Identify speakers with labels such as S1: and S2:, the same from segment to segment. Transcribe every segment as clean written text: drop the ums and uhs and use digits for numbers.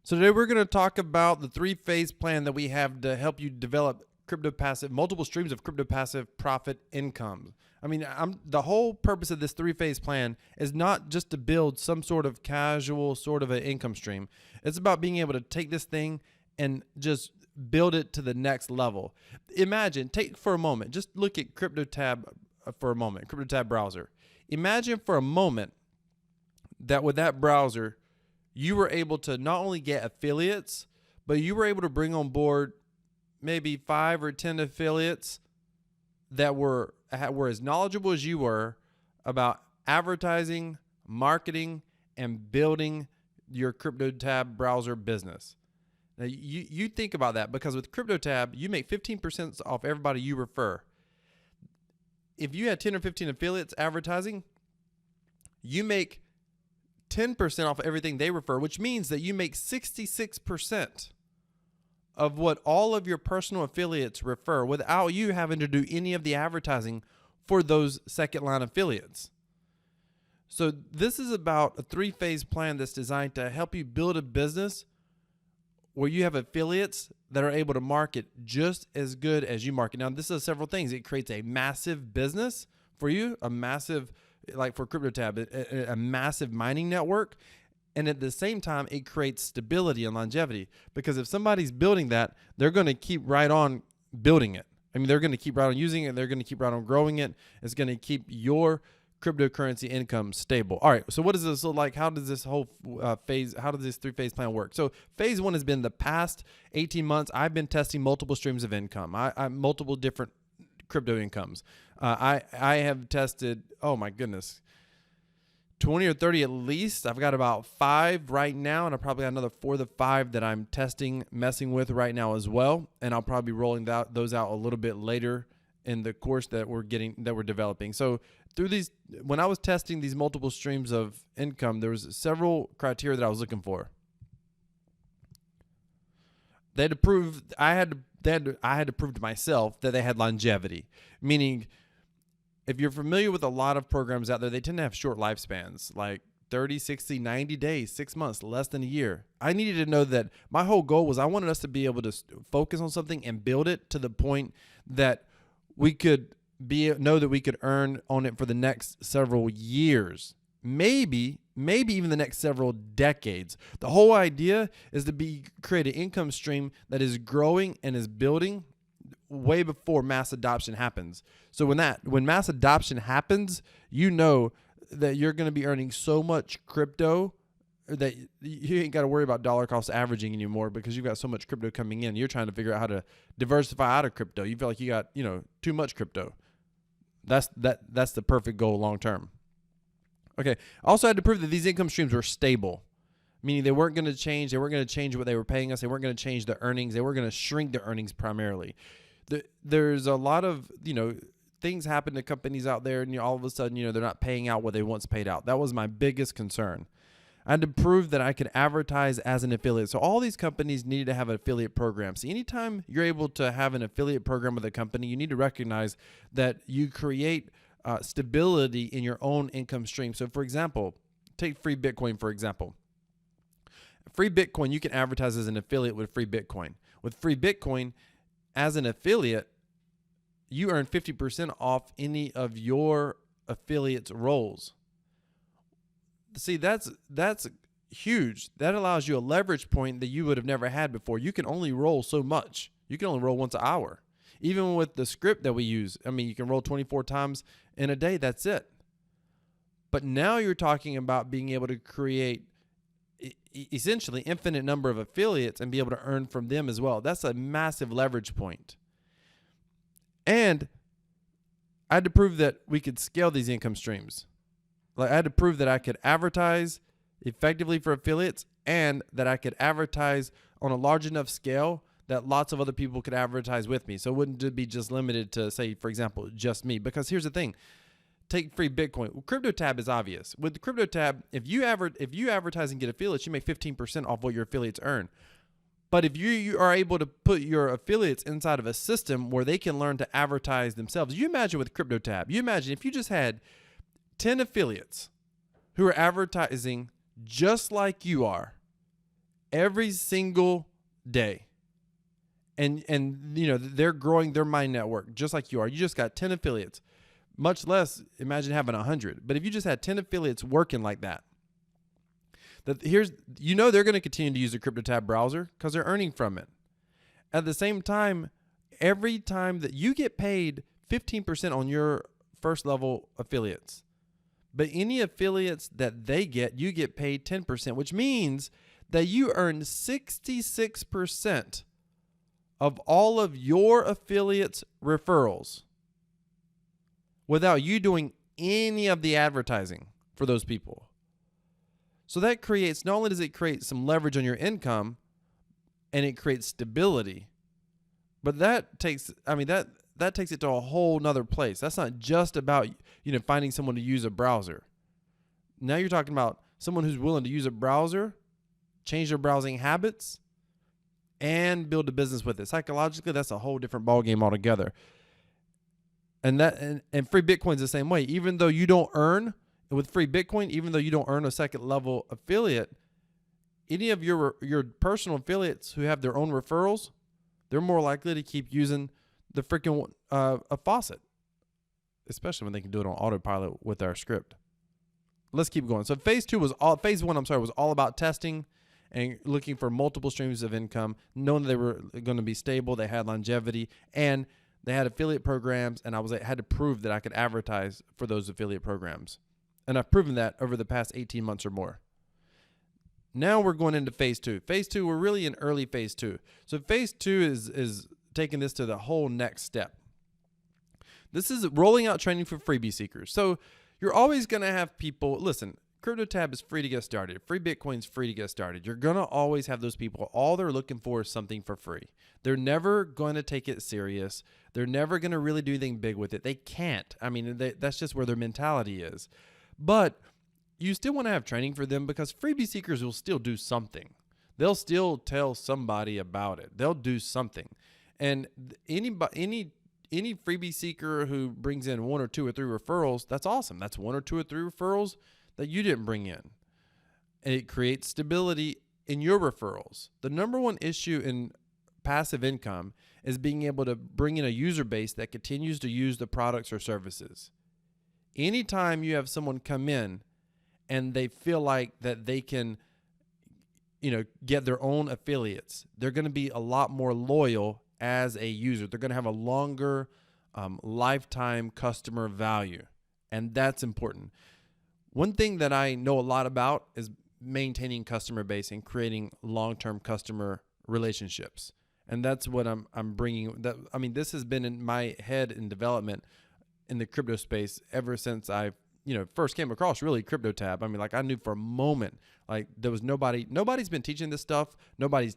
S1: So today we're going to talk about the three-phase plan that we have to help you develop multiple streams of crypto passive profit income. I mean, the whole purpose of this three-phase plan is not just to build some sort of casual sort of an income stream. It's about being able to take this thing and just build it to the next level. Imagine, take for a moment, just look at CryptoTab for a moment, CryptoTab browser. Imagine for a moment that with that browser, you were able to not only get affiliates, but you were able to bring on board maybe 5 or 10 affiliates that were as knowledgeable as you were about advertising, marketing, and building your CryptoTab browser business. Now, you think about that, because with CryptoTab, you make 15% off everybody you refer. If you had 10 or 15 affiliates advertising, you make 10% off everything they refer, which means that you make 66% of what all of your personal affiliates refer without you having to do any of the advertising for those second line affiliates. So this is about a three-phase plan that's designed to help you build a business where you have affiliates that are able to market just as good as you market. Now, this is several things. It creates a massive business for you, a massive, like for CryptoTab, a massive mining network. And at the same time, it creates stability and longevity, because if somebody's building that, they're going to keep right on building it. I mean, they're going to keep right on using it. They're going to keep right on growing it. It's going to keep your cryptocurrency income stable. All right. So what does this look like? How does this whole how does this three-phase plan work? So phase one has been the past 18 months. I've been testing multiple streams of income. Multiple different crypto incomes. I have tested, oh my goodness, 20 or 30 at least. I've got about 5 right now, and I probably got another 4 to 5 that I'm messing with right now as well. And I'll probably be rolling those out a little bit later in the course that we're developing. So through these, when I was testing these multiple streams of income, there was several criteria that I was looking for. They had to prove, I had to prove to myself that they had longevity, meaning if you're familiar with a lot of programs out there, they tend to have short lifespans, like 30, 60, 90 days, 6 months, less than a year. I needed to know that my whole goal was I wanted us to be able to focus on something and build it to the point that we could know that we could earn on it for the next several years, maybe even the next several decades. The whole idea is to create an income stream that is growing and is building way before mass adoption happens. So when mass adoption happens, you know that you're going to be earning so much crypto that you ain't got to worry about dollar cost averaging anymore, because you've got so much crypto coming in. You're trying to figure out how to diversify out of crypto. You feel like you got, too much crypto. That's the perfect goal long term. Okay. Also had to prove that these income streams were stable, meaning they weren't going to change. They weren't going to change what they were paying us. They weren't going to change the earnings. They were going to shrink the earnings primarily. There's a lot of, things happen to companies out there, and all of a sudden, they're not paying out what they once paid out. That was my biggest concern. I had to prove that I could advertise as an affiliate. So all these companies needed to have an affiliate program. So anytime you're able to have an affiliate program with a company, you need to recognize that you create stability in your own income stream. So for example, take Free Bitcoin, for example. Free Bitcoin, you can advertise as an affiliate with Free Bitcoin. With Free Bitcoin, as an affiliate, you earn 50% off any of your affiliates' roles. See, that's huge. That allows you a leverage point that you would have never had before. You can only roll so much. You can only roll once an hour. Even with the script that we use, you can roll 24 times in a day. That's it. But now you're talking about being able to create essentially infinite number of affiliates and be able to earn from them as well. That's a massive leverage point. And I had to prove that we could scale these income streams. Like I had to prove that I could advertise effectively for affiliates, and that I could advertise on a large enough scale that lots of other people could advertise with me. So it wouldn't be just limited to, say, for example, just me. Because here's the thing. Take Free Bitcoin. Well, CryptoTab is obvious. With CryptoTab, if you advertise and get affiliates, you make 15% off what your affiliates earn. But if you are able to put your affiliates inside of a system where they can learn to advertise themselves, you imagine with CryptoTab, you imagine if you just had 10 affiliates who are advertising just like you are, every single day. And they're growing their mind network just like you are. You just got 10 affiliates, much less imagine having 100. But if you just had 10 affiliates working like that, they're going to continue to use the CryptoTab browser because they're earning from it. At the same time, every time that you get paid 15% on your first level affiliates, but any affiliates that they get, you get paid 10%, which means that you earn 66% of all of your affiliates' referrals without you doing any of the advertising for those people. So that creates, not only does it create some leverage on your income and it creates stability, but that takes it to a whole nother place. That's not just about, finding someone to use a browser. Now you're talking about someone who's willing to use a browser, change their browsing habits, and build a business with it. Psychologically, that's a whole different ballgame altogether. And free Bitcoin's the same way. Even though you don't earn with free Bitcoin, even though you don't earn a second level affiliate, any of your personal affiliates who have their own referrals, they're more likely to keep using the freaking a faucet, especially when they can do it on autopilot with our script. Let's keep going. So phase one was all about testing and looking for multiple streams of income, knowing they were going to be stable, they had longevity, and they had affiliate programs, and I had to prove that I could advertise for those affiliate programs. And I've proven that over the past 18 months or more. Now we're going into phase two. Phase two, we're really in early phase two. So phase two is taking this to the whole next step. This is rolling out training for freebie seekers. So you're always going to have people, listen, CryptoTab is free to get started. Free Bitcoin's free to get started. You're going to always have those people. All they're looking for is something for free. They're never going to take it serious. They're never going to really do anything big with it. They can't. I mean, that's just where their mentality is. But you still want to have training for them because freebie seekers will still do something. They'll still tell somebody about it. They'll do something. And any freebie seeker who brings in 1 or 2 or 3 referrals, that's awesome. That's 1 or 2 or 3 referrals that you didn't bring in. And it creates stability in your referrals. The number one issue in passive income is being able to bring in a user base that continues to use the products or services. Anytime you have someone come in and they feel like that they can, get their own affiliates, they're going to be a lot more loyal as a user. They're going to have a longer lifetime customer value, and that's important. One thing that I know a lot about is maintaining customer base and creating long-term customer relationships. And that's what I'm bringing. This has been in my head in development in the crypto space ever since I first came across really CryptoTab. I knew for a moment, there was nobody's been teaching this stuff. Nobody's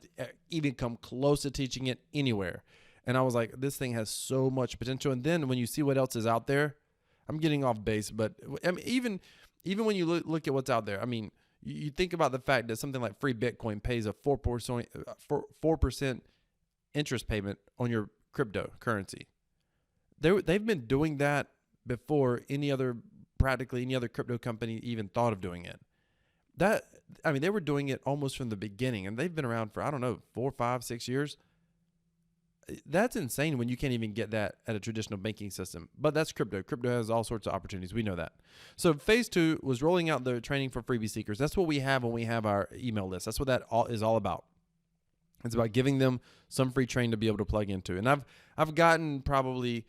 S1: even come close to teaching it anywhere. And I was like, this thing has so much potential. And then when you see what else is out there, I'm getting off base, but even when you look at what's out there, you think about the fact that something like free Bitcoin pays a 4% interest payment on your cryptocurrency. They've been doing that before practically any other crypto company even thought of doing it. They were doing it almost from the beginning, and they've been around for, 4, 5, 6 years. That's insane when you can't even get that at a traditional banking system. But that's crypto. Crypto has all sorts of opportunities. We know that. So phase 2 was rolling out the training for freebie seekers. That's what we have when we have our email list. That's what that is all about. It's about giving them some free training to be able to plug into. And I've gotten probably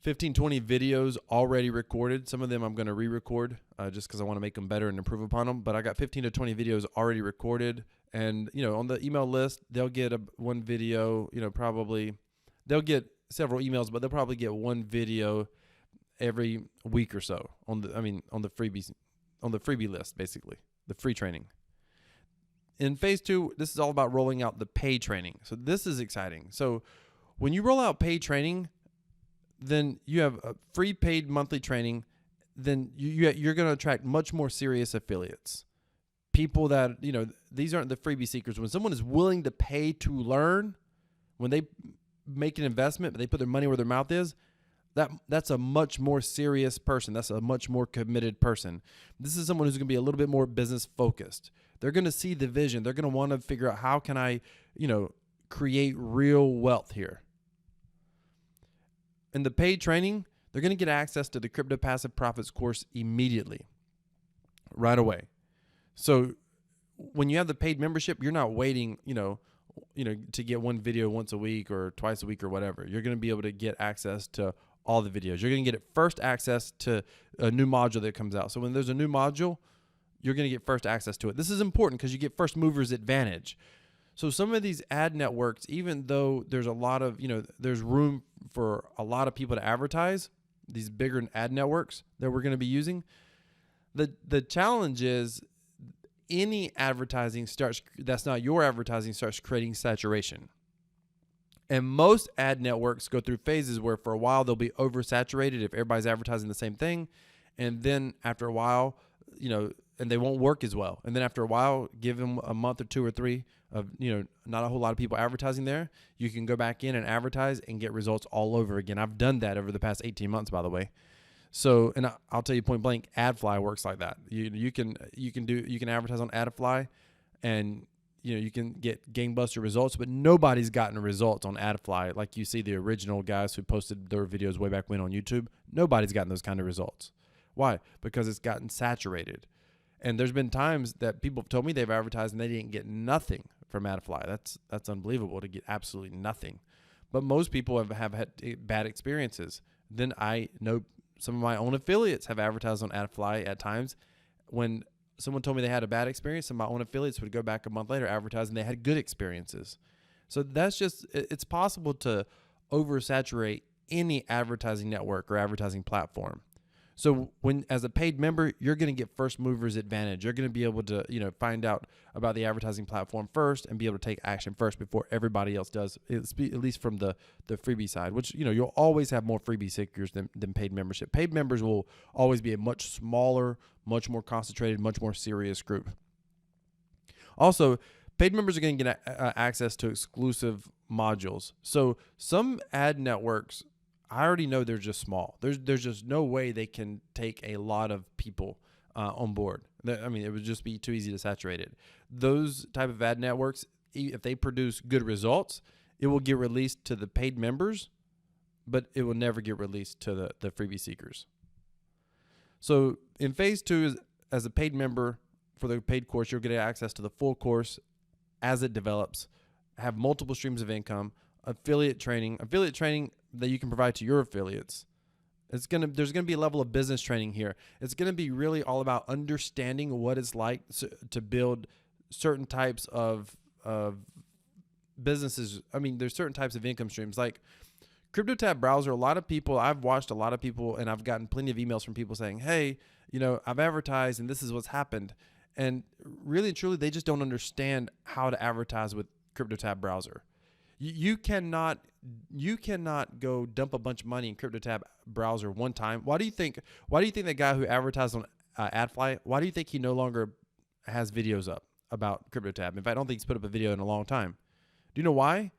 S1: 15, 20 videos already recorded. Some of them I'm going to re-record just because I want to make them better and improve upon them. But I got 15 to 20 videos already recorded. And, on the email list, they'll get one video, probably they'll get several emails, but they'll probably get one video every week or so on the freebie list, basically, the free training. In phase 2, this is all about rolling out the paid training. So this is exciting. So when you roll out paid training, then you have a free paid monthly training. Then you're going to attract much more serious affiliates. People that, these aren't the freebie seekers. When someone is willing to pay to learn, when they make an investment, but they put their money where their mouth is, that's a much more serious person. That's a much more committed person. This is someone who's going to be a little bit more business focused. They're going to see the vision. They're going to want to figure out how can I, create real wealth here. In the paid training, they're going to get access to the Crypto Passive Profits course immediately, right away. So when you have the paid membership, you're not waiting, to get one video once a week or twice a week or whatever. You're going to be able to get access to all the videos. You're going to get first access to a new module that comes out. So when there's a new module, you're going to get first access to it. This is important because you get first movers advantage. So some of these ad networks, even though there's a lot of, there's room for a lot of people to advertise, these bigger ad networks that we're going to be using, the challenge is any advertising that's not your advertising starts creating saturation. And most ad networks go through phases where for a while they'll be oversaturated if everybody's advertising the same thing. And then after a while, and they won't work as well. And then after a while, give them a month or 2 or 3 of, not a whole lot of people advertising there. You can go back in and advertise and get results all over again. I've done that over the past 18 months, by the way. So, and I'll tell you point blank, AdFly works like that. You can advertise on AdFly, and you can get gangbuster results, but nobody's gotten results on AdFly like you see the original guys who posted their videos way back when on YouTube. Nobody's gotten those kind of results. Why? Because it's gotten saturated. And there's been times that people have told me they've advertised and they didn't get nothing from AdFly. That's unbelievable to get absolutely nothing. But most people have had bad experiences. Then I know some of my own affiliates have advertised on AdFly at times. When someone told me they had a bad experience, and my own affiliates would go back a month later, advertise, and they had good experiences. So it's possible to oversaturate any advertising network or advertising platform. So as a paid member, you're going to get first movers advantage. You're going to be able to, find out about the advertising platform first and be able to take action first before everybody else does, at least from the freebie side, which, you'll always have more freebie seekers than paid membership. Paid members will always be a much smaller, much more concentrated, much more serious group. Also, paid members are going to get access to exclusive modules. So some ad networks, I already know they're just small. There's just no way they can take a lot of people on board. It would just be too easy to saturate it. Those type of ad networks, if they produce good results, it will get released to the paid members, but it will never get released to the freebie seekers. So in phase 2, as a paid member for the paid course, you'll get access to the full course as it develops, have multiple streams of income, affiliate training that you can provide to your affiliates. There's going to be a level of business training here. It's going to be really all about understanding what it's like to build certain types of businesses. There's certain types of income streams like CryptoTab Browser. I've watched a lot of people, and I've gotten plenty of emails from people saying, hey, I've advertised and this is what's happened. And really and truly, they just don't understand how to advertise with CryptoTab Browser. You cannot go dump a bunch of money in CryptoTab Browser one time. Why do you think the guy who advertised on AdFly, why do you think he no longer has videos up about CryptoTab? In fact, I don't think he's put up a video in a long time. Do you know why?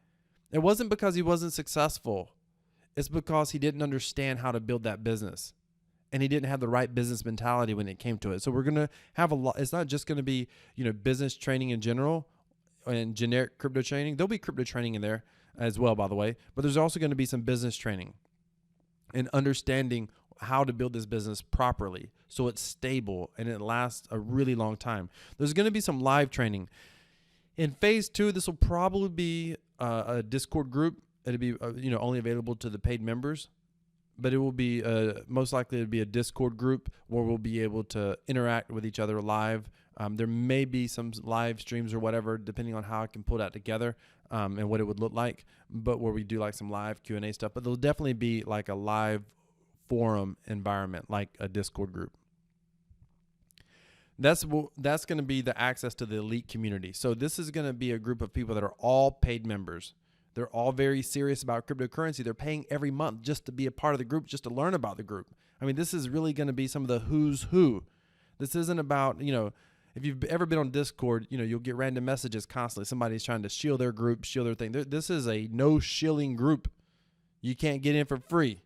S1: It wasn't because he wasn't successful. It's because he didn't understand how to build that business, and he didn't have the right business mentality when it came to it. So we're going to have a lot. It's not just going to be, business training in general and generic crypto training. There'll be crypto training in there as well, by the way, but there's also going to be some business training and understanding how to build this business properly so it's stable and it lasts a really long time. There's going to be some live training. In phase 2, this will probably be a Discord group. It'll be only available to the paid members, but it will be most likely to be a Discord group where we'll be able to interact with each other live. There may be some live streams or whatever, depending on how I can pull that together and what it would look like, but where we do like some live Q&A stuff. But there'll definitely be like a live forum environment, like a Discord group. That's going to be the access to the elite community. So this is going to be a group of people that are all paid members. They're all very serious about cryptocurrency. They're paying every month just to be a part of the group, just to learn about the group. This is really going to be some of the who's who. This isn't about, if you've ever been on Discord, you'll get random messages constantly. Somebody's trying to shield their group, shield their thing. This is a no shilling group. You can't get in for free.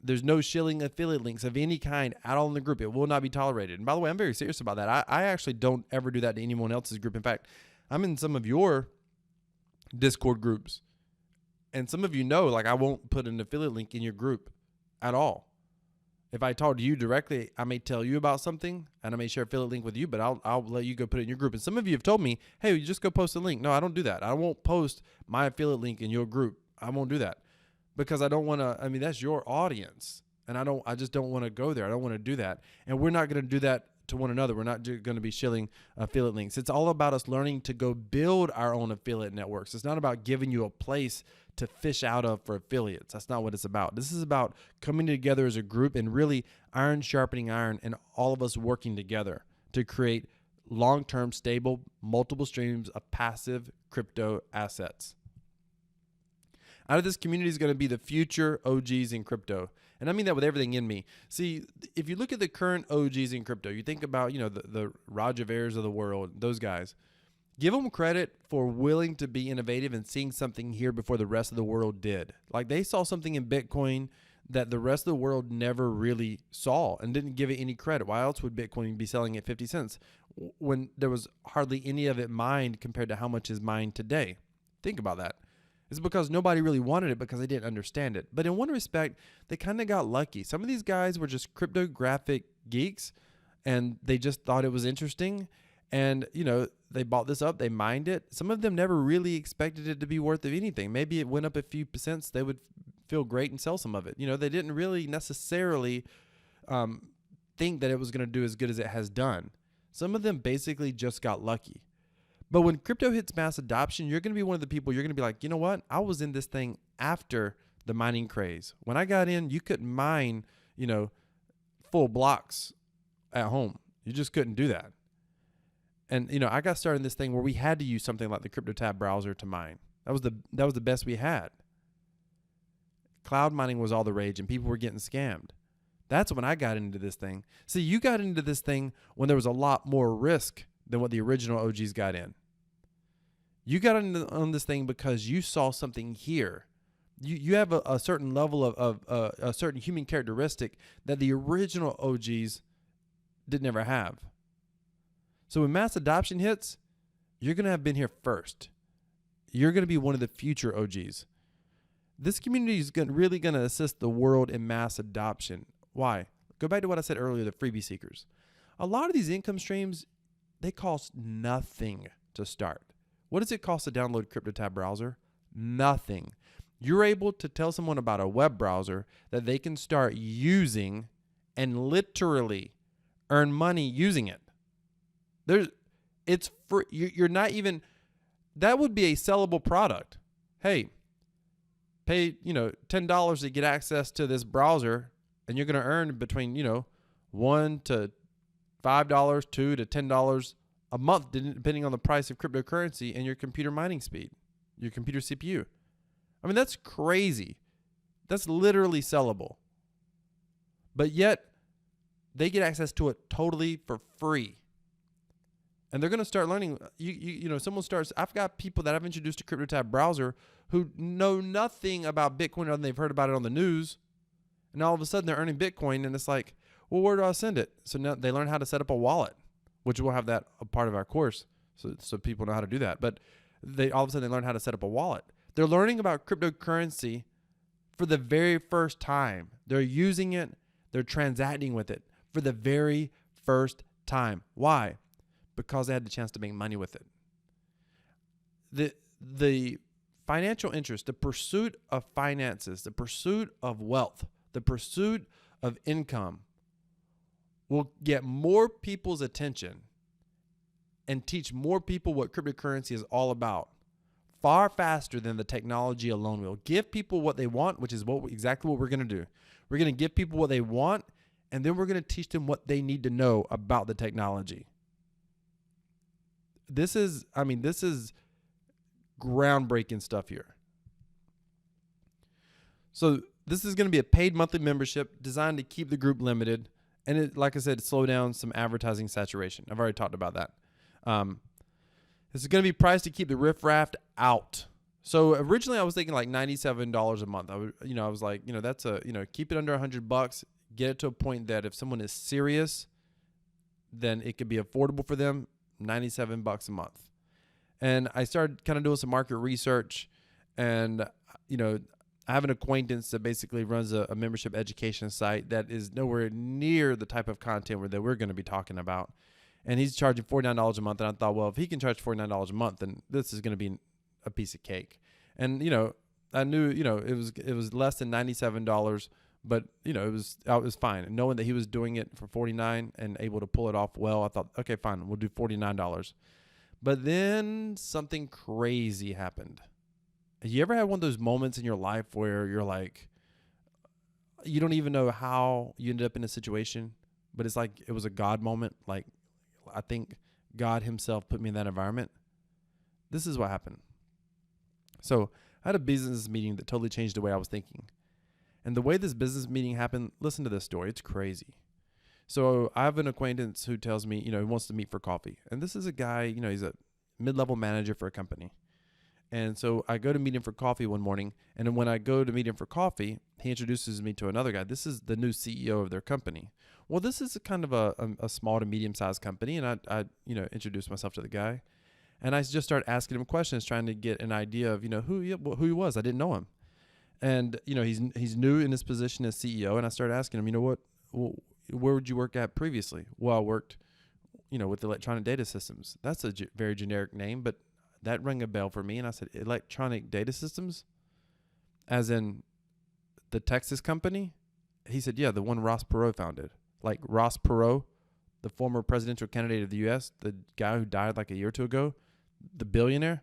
S1: There's no shilling affiliate links of any kind at all in the group. It will not be tolerated. And by the way, I'm very serious about that. I actually don't ever do that to anyone else's group. In fact, I'm in some of your Discord groups, and some of you know, like, I won't put an affiliate link in your group at all. If I talk to you directly, I may tell you about something and I may share an affiliate link with you, but I'll let you go put it in your group. And some of you have told me, hey, you just go post a link. No, I don't do that. I won't post my affiliate link in your group. I won't do that because I don't want to. I mean, that's your audience, and I just don't want to go there. I don't want to do that, and we're not going to do that to one another. We're not going to be shilling affiliate links. It's all about us learning to go build our own affiliate networks. It's not about giving you a place to fish out of for affiliates. That's not what it's about. This is about coming together as a group and really iron sharpening iron, and all of us working together to create long-term, stable, multiple streams of passive crypto assets. Out of this community is going to be the future OGs in crypto. And I mean that with everything in me. See, if you look at the current OGs in crypto, you think about, the Roger Veres of the world, those guys. Give them credit for willing to be innovative and seeing something here before the rest of the world did. Like, they saw something in Bitcoin that the rest of the world never really saw and didn't give it any credit. Why else would Bitcoin be selling at 50 cents when there was hardly any of it mined compared to how much is mined today? Think about that. It's because nobody really wanted it because they didn't understand it. But in one respect, they kind of got lucky. Some of these guys were just cryptographic geeks, and they just thought it was interesting. And, they bought this up, they mined it. Some of them never really expected it to be worth of anything. Maybe it went up a few cents, they would feel great and sell some of it. They didn't really necessarily think that it was going to do as good as it has done. Some of them basically just got lucky. But when crypto hits mass adoption, you're going to be one of the people, you're going to be like, you know what? I was in this thing after the mining craze. When I got in, you couldn't mine, full blocks at home. You just couldn't do that. And, I got started in this thing where we had to use something like the CryptoTab browser to mine. That was the best we had. Cloud mining was all the rage and people were getting scammed. That's when I got into this thing. See, you got into this thing when there was a lot more risk than what the original OGs got in. You got on this thing because you saw something here. You have a certain level of a certain human characteristic that the original OGs didn't ever have. So when mass adoption hits, you're going to have been here first. You're going to be one of the future OGs. This community is really going to assist the world in mass adoption. Why? Go back to what I said earlier, the freebie seekers. A lot of these income streams, they cost nothing to start. What does it cost to download CryptoTab browser? Nothing. You're able to tell someone about a web browser that they can start using and literally earn money using it. It's free. You're not even, that would be a sellable product. Hey, pay, $10 to get access to this browser, and you're going to earn between, $1 to $5, $2 to $10 a month, depending on the price of cryptocurrency and your computer mining speed, your computer CPU. I mean, that's crazy. That's literally sellable. But yet, they get access to it totally for free. And they're going to start learning. Someone starts. I've got people that I've introduced to CryptoTab browser who know nothing about Bitcoin other than they've heard about it on the news. And all of a sudden they're earning Bitcoin, and it's like, well, where do I send it? So now they learn how to set up a wallet, which we'll have that a part of our course, so people know how to do that. But all of a sudden they learn how to set up a wallet. They're learning about cryptocurrency for the very first time. They're using it. They're transacting with it for the very first time. Why? Because they had the chance to make money with it. The financial interest, the pursuit of finances, the pursuit of wealth, the pursuit of income will get more people's attention and teach more people what cryptocurrency is all about far faster than the technology alone will. Give people what they want, which is exactly what we're going to do. We're going to give people what they want, and then we're going to teach them what they need to know about the technology. This is groundbreaking stuff here. So this is going to be a paid monthly membership designed to keep the group limited. And it, like I said, slow down some advertising saturation. I've already talked about that. This is going to be priced to keep the riffraff out. So originally I was thinking like $97 a month. I was like, that's keep it under $100, get it to a point that if someone is serious, then it could be affordable for them, $97 a month. And I started kind of doing some market research, and, I have an acquaintance that basically runs a membership education site that is nowhere near the type of content that we're going to be talking about. And he's charging $49 a month. And I thought, well, if he can charge $49 a month, then this is going to be a piece of cake. And, I knew, it was less than $97, but, it was fine. And knowing that he was doing it for $49 and able to pull it off well, I thought, okay, fine, we'll do $49. But then something crazy happened. You ever had one of those moments in your life where you're like, you don't even know how you ended up in a situation, but it's like it was a God moment? Like, I think God himself put me in that environment. This is what happened. So I had a business meeting that totally changed the way I was thinking. And the way this business meeting happened, listen to this story. It's crazy. So I have an acquaintance who tells me, he wants to meet for coffee. And this is a guy, he's a mid-level manager for a company. And so I go to meet him for coffee one morning. And then when I go to meet him for coffee, he introduces me to another guy. This is the new CEO of their company. Well, this is a kind of a small to medium-sized company. And I introduced myself to the guy. And I just started asking him questions, trying to get an idea of, who he was. I didn't know him. And, he's new in his position as CEO. And I started asking him, where would you work at previously? Well, I worked, with Electronic Data Systems. That's a very generic name, but that rang a bell for me. And I said, Electronic Data Systems? As in the Texas company? He said, yeah, the one Ross Perot founded. Like Ross Perot, the former presidential candidate of the U.S., the guy who died like a year or two ago, the billionaire.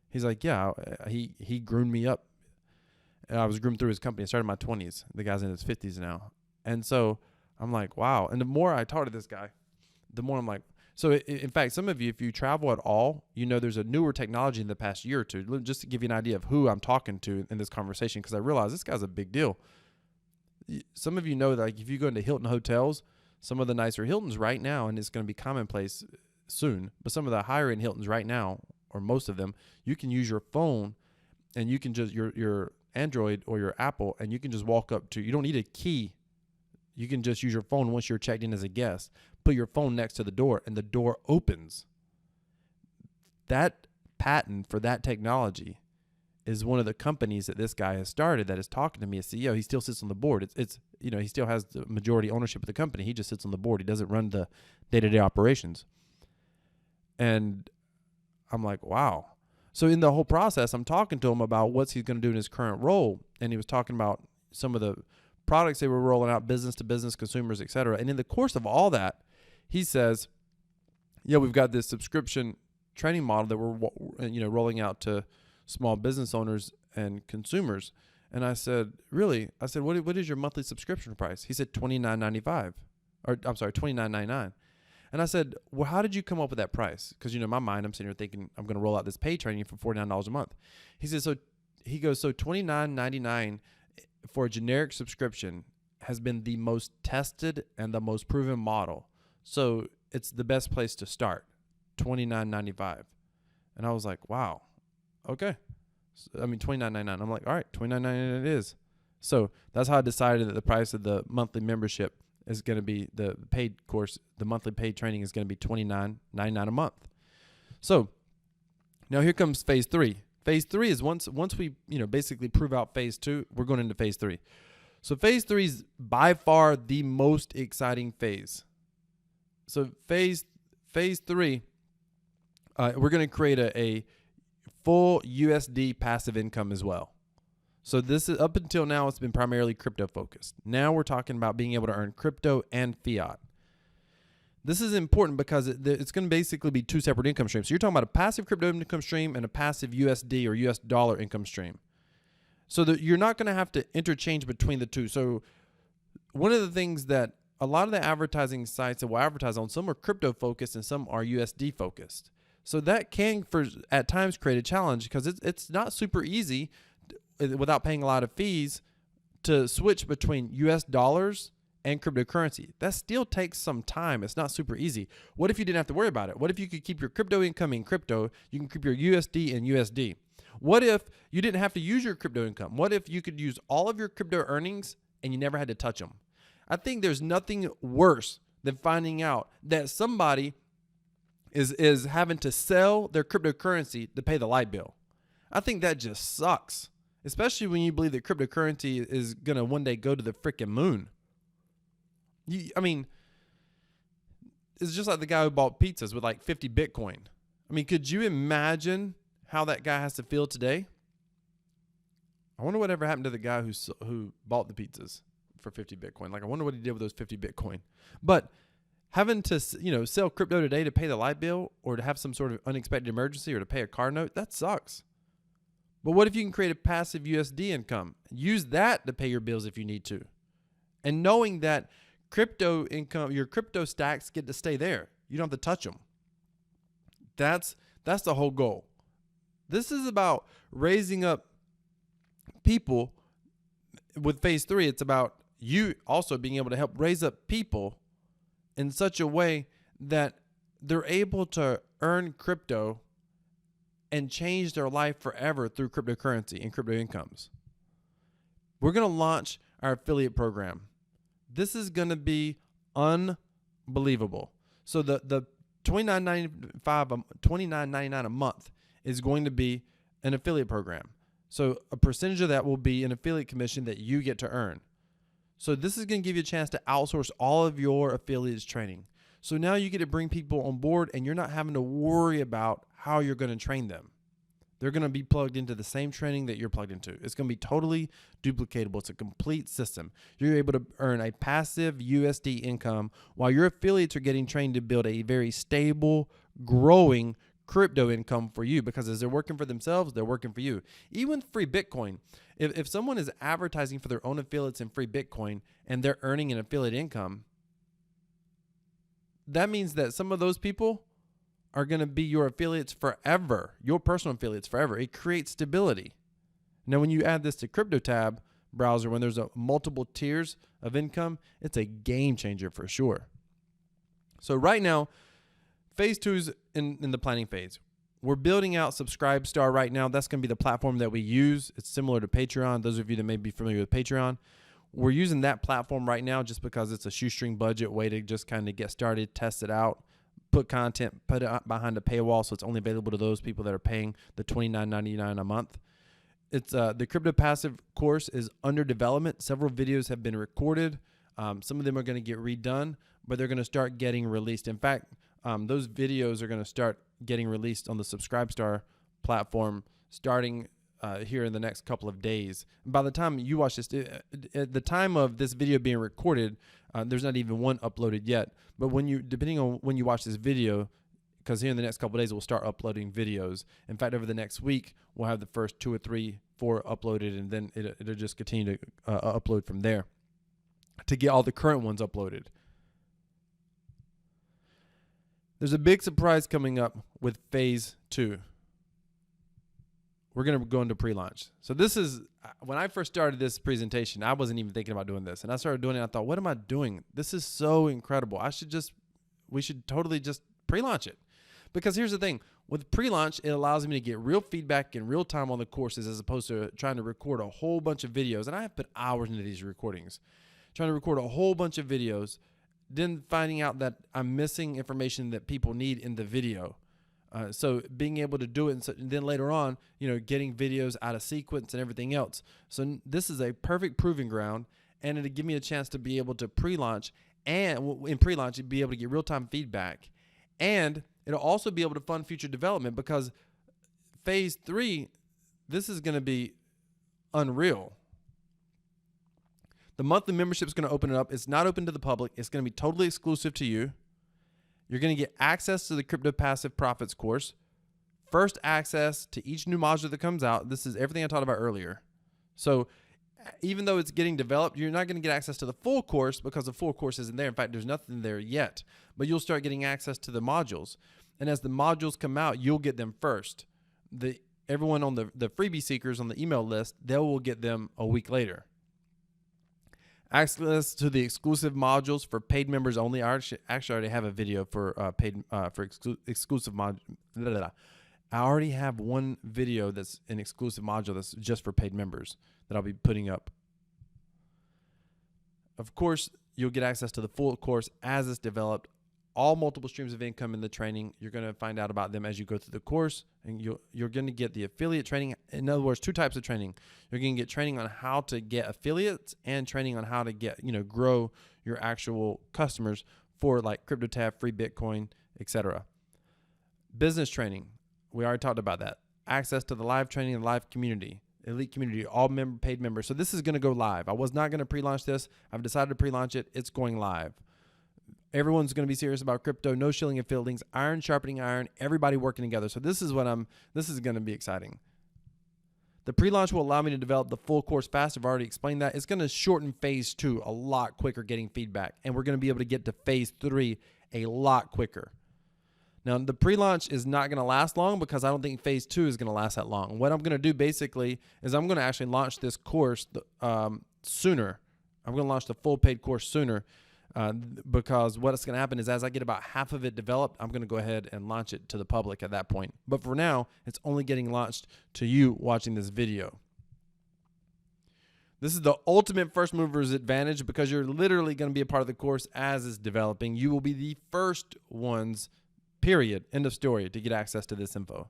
S1: He's like, yeah, he groomed me up. And I was groomed through his company. I started in my 20s. The guy's in his 50s now. And so I'm like, wow. And the more I talk to this guy, the more I'm like, so in fact, some of you, if you travel at all, there's a newer technology in the past year or two, just to give you an idea of who I'm talking to in this conversation, because I realize this guy's a big deal. Some of you know that, like, if you go into Hilton hotels, some of the nicer Hiltons right now, and it's going to be commonplace soon, but some of the higher end Hiltons right now, or most of them, you can use your phone and you can just, your Android or your Apple, and you can just walk up to, you don't need a key. You can just use your phone once you're checked in as a guest. Put your phone next to the door, and the door opens. That patent for that technology is one of the companies that this guy has started that is talking to me as CEO. He still sits on the board. It's he still has the majority ownership of the company. He just sits on the board. He doesn't run the day-to-day operations. And I'm like, wow. So in the whole process, I'm talking to him about what he's going to do in his current role. And he was talking about some of the products they were rolling out, business to business, consumers, et cetera. And in the course of all that, he says, yeah, we've got this subscription training model that we're rolling out to small business owners and consumers. And I said, really? I said, what is your monthly subscription price? He said $29.95, or I'm sorry, $29.99. And I said, well, how did you come up with that price? Because, in my mind, I'm sitting here thinking I'm going to roll out this paid training for $49 a month. He says, so $29.99 for a generic subscription has been the most tested and the most proven model. So it's the best place to start, $29.95. And I was like, wow, okay. $29.99. I'm like, all right, $29.99 it is. So that's how I decided that the price of the monthly membership is going to be, the paid course, the monthly paid training is going to be $29.99 a month. So now here comes phase 3. Phase 3 is once we basically prove out phase 2, we're going into phase 3. So phase 3 is by far the most exciting phase. So phase 3, we're going to create a full USD passive income as well. So this is, up until now, it's been primarily crypto focused. Now we're talking about being able to earn crypto and fiat. This is important because it's going to basically be two separate income streams. So you're talking about a passive crypto income stream and a passive USD or US dollar income stream. So that you're not going to have to interchange between the two. So one of the things that a lot of the advertising sites that will advertise on, some are crypto focused and some are USD focused. So that can, at times, create a challenge because it's not super easy without paying a lot of fees to switch between US dollars and cryptocurrency. That still takes some time. It's not super easy. What if you didn't have to worry about it? What if you could keep your crypto income in crypto? You can keep your USD in USD. What if you didn't have to use your crypto income? What if you could use all of your crypto earnings and you never had to touch them? I think there's nothing worse than finding out that somebody is having to sell their cryptocurrency to pay the light bill. I think that just sucks, especially when you believe that cryptocurrency is going to one day go to the freaking moon. I mean, it's just like the guy who bought pizzas with like 50 Bitcoin. I mean, could you imagine how that guy has to feel today? I wonder whatever happened to the guy who bought the pizzas for 50 Bitcoin. Like, I wonder what he did with those 50 Bitcoin. But having to, sell crypto today to pay the light bill or to have some sort of unexpected emergency or to pay a car note, that sucks. But what if you can create a passive USD income? Use that to pay your bills if you need to. And knowing that crypto income, your crypto stacks get to stay there. You don't have to touch them. That's the whole goal. This is about raising up people. With phase 3, it's about you also being able to help raise up people in such a way that they're able to earn crypto and change their life forever through cryptocurrency and crypto incomes. We're going to launch our affiliate program. This is going to be unbelievable. So the $29.99 a month is going to be an affiliate program. So a percentage of that will be an affiliate commission that you get to earn. So this is going to give you a chance to outsource all of your affiliates training. So now you get to bring people on board and you're not having to worry about how you're going to train them. They're going to be plugged into the same training that you're plugged into. It's going to be totally duplicatable. It's a complete system. You're able to earn a passive USD income while your affiliates are getting trained to build a very stable, growing crypto income for you, because as they're working for themselves, they're working for you. Even free Bitcoin. If someone is advertising for their own affiliates in free Bitcoin and they're earning an affiliate income, that means that some of those people are going to be your affiliates forever, your personal affiliates forever. It creates stability. Now, when you add this to CryptoTab browser, when there's multiple tiers of income, it's a game changer for sure. So right now, phase 2 is in the planning phase. We're building out Subscribestar right now. That's going to be the platform that we use. It's similar to Patreon. Those of you that may be familiar with Patreon, we're using that platform right now just because it's a shoestring budget way to just kind of get started, test it out, put content, put it behind a paywall, so it's only available to those people that are paying the $29.99 a month. It's the Crypto Passive course is under development. Several videos have been recorded. Some of them are going to get redone, but they're going to start getting released. In fact, those videos are going to start getting released on the Subscribestar platform starting here in the next couple of days. And by the time you watch this, at the time of this video being recorded, there's not even one uploaded yet. But depending on when you watch this video, because here in the next couple of days, we'll start uploading videos. In fact, over the next week, we'll have the first 2 or 3, 4 uploaded, and then it'll just continue to upload from there to get all the current ones uploaded. There's a big surprise coming up with phase 2. We're going to go into pre-launch. So this is, when I first started this presentation, I wasn't even thinking about doing this. And I started doing it, and I thought, what am I doing? This is so incredible. We should totally just pre-launch it. Because here's the thing. With pre-launch, it allows me to get real feedback in real time on the courses as opposed to trying to record a whole bunch of videos. And I have put hours into these recordings. Trying to record a whole bunch of videos, then finding out that I'm missing information that people need in the video. So being able to do it, and then later on, getting videos out of sequence and everything else. So this is a perfect proving ground, and it'll give me a chance to be able to pre-launch, and in pre-launch, you'd be able to get real-time feedback, and it'll also be able to fund future development, because phase 3, this is going to be unreal. The monthly membership is going to open it up. It's not open to the public. It's going to be totally exclusive to you. You're going to get access to the Crypto Passive Profits course, first access to each new module that comes out. This is everything I talked about earlier. So even though it's getting developed, you're not going to get access to the full course because the full course isn't there. In fact, there's nothing there yet, but you'll start getting access to the modules. And as the modules come out, you'll get them first. Everyone on the freebie seekers on the email list, they will get them a week later. Access to the exclusive modules for paid members only. I actually already have a video for exclusive modules. I already have one video that's an exclusive module that's just for paid members that I'll be putting up. Of course, you'll get access to the full course as it's developed. All multiple streams of income in the training. You're going to find out about them as you go through the course, and you're going to get the affiliate training. In other words, two types of training. You're going to get training on how to get affiliates and training on how to get, grow your actual customers for like CryptoTab, free Bitcoin, etc. Business training. We already talked about that. Access to the live training and live community, elite community, all paid members. So this is going to go live. I was not going to pre-launch this. I've decided to pre-launch it. It's going live. Everyone's going to be serious about crypto. No shilling and fieldings. Iron sharpening iron. Everybody working together. So this is going to be exciting. The pre-launch will allow me to develop the full course fast. I've already explained that. It's going to shorten phase 2 a lot quicker getting feedback. And we're going to be able to get to phase 3 a lot quicker. Now, the pre-launch is not going to last long because I don't think phase 2 is going to last that long. What I'm going to do basically is I'm going to actually launch this course sooner. I'm going to launch the full paid course sooner because what's going to happen is as I get about half of it developed, I'm going to go ahead and launch it to the public at that point. But for now, it's only getting launched to you watching this video. This is the ultimate first mover's advantage because you're literally going to be a part of the course as it's developing. You will be the first ones, period, end of story, to get access to this info.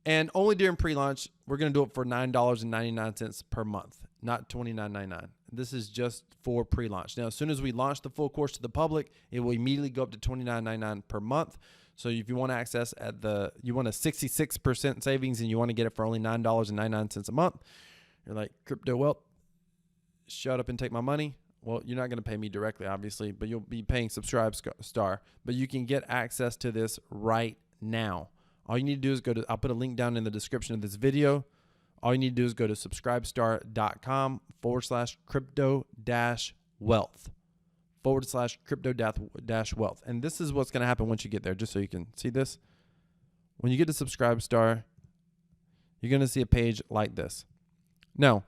S1: And only during pre-launch, we're going to do it for $9.99 per month, not $29.99. This is just for pre-launch. Now, as soon as we launch the full course to the public, it will immediately go up to $29.99 per month. So if you want access you want a 66% savings and you want to get it for only $9.99 a month, you're like, Crypto Wealth, shut up and take my money. Well, you're not going to pay me directly, obviously, but you'll be paying Subscribestar. But you can get access to this right now. All you need to do is I'll put a link down in the description of this video. All you need to do is go to subscribestar.com/crypto-wealth And this is what's going to happen once you get there, just so you can see this. When you get to Subscribestar, you're going to see a page like this. Now,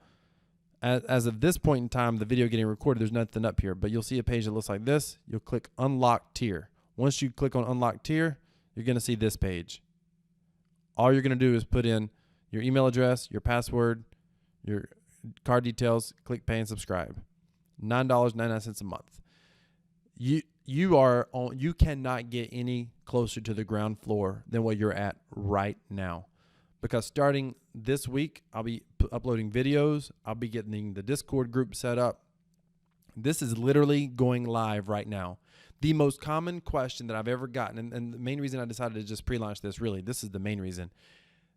S1: as of this point in time, the video getting recorded, there's nothing up here, but you'll see a page that looks like this. You'll click Unlock Tier. Once you click on Unlock Tier, you're going to see this page. All you're going to do is put in your email address, your password, your card details, click Pay and Subscribe. $9.99 a month. You cannot get any closer to the ground floor than what you're at right now. Because starting this week, I'll be uploading videos. I'll be getting the Discord group set up. This is literally going live right now. The most common question that I've ever gotten, and the main reason I decided to just pre-launch this, really, this is the main reason.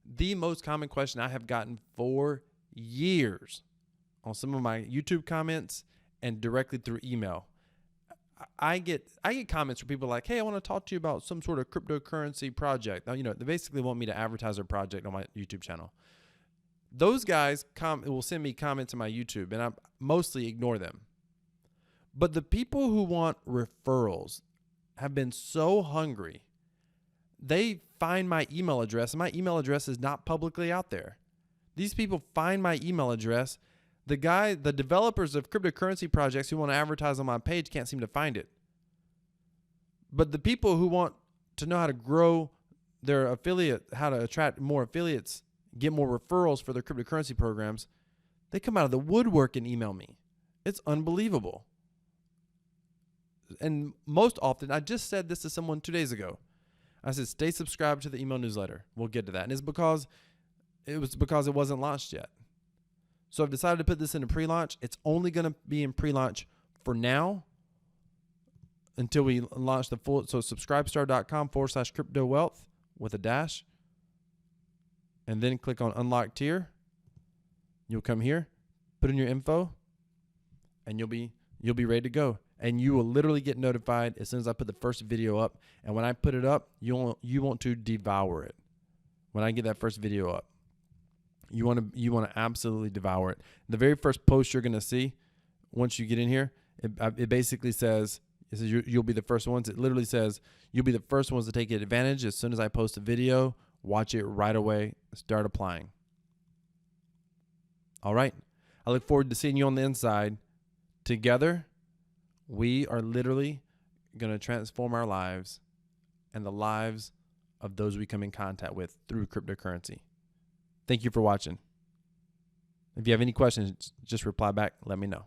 S1: The most common question I have gotten for years on some of my YouTube comments and directly through email. I get comments from people like, hey, I want to talk to you about some sort of cryptocurrency project. Now, they basically want me to advertise their project on my YouTube channel. Those guys will send me comments on my YouTube, and I mostly ignore them. But the people who want referrals have been so hungry. They find my email address, and my email address is not publicly out there. These people find my email address. The developers of cryptocurrency projects who want to advertise on my page can't seem to find it. But the people who want to know how to grow their affiliate, how to attract more affiliates, get more referrals for their cryptocurrency programs, they come out of the woodwork and email me. It's unbelievable. And most often, I just said this to someone 2 days ago. I said, stay subscribed to the email newsletter. We'll get to that. And it's because it wasn't launched yet. So I've decided to put this in a pre-launch. It's only going to be in pre-launch for now until we launch the full. So subscribestar.com/crypto-wealth with a dash. And then click on Unlock Tier. You'll come here, put in your info, and you'll be ready to go. And you will literally get notified as soon as I put the first video up. And when I put it up, you want to devour it. When I get that first video up, you want to absolutely devour it. The very first post you're going to see once you get in here, it basically says you'll be the first ones. It literally says you'll be the first ones to take advantage as soon as I post a video. Watch it right away. Start applying. All right. I look forward to seeing you on the inside. Together, we are literally going to transform our lives and the lives of those we come in contact with through cryptocurrency. Thank you for watching. If you have any questions, just reply back. Let me know.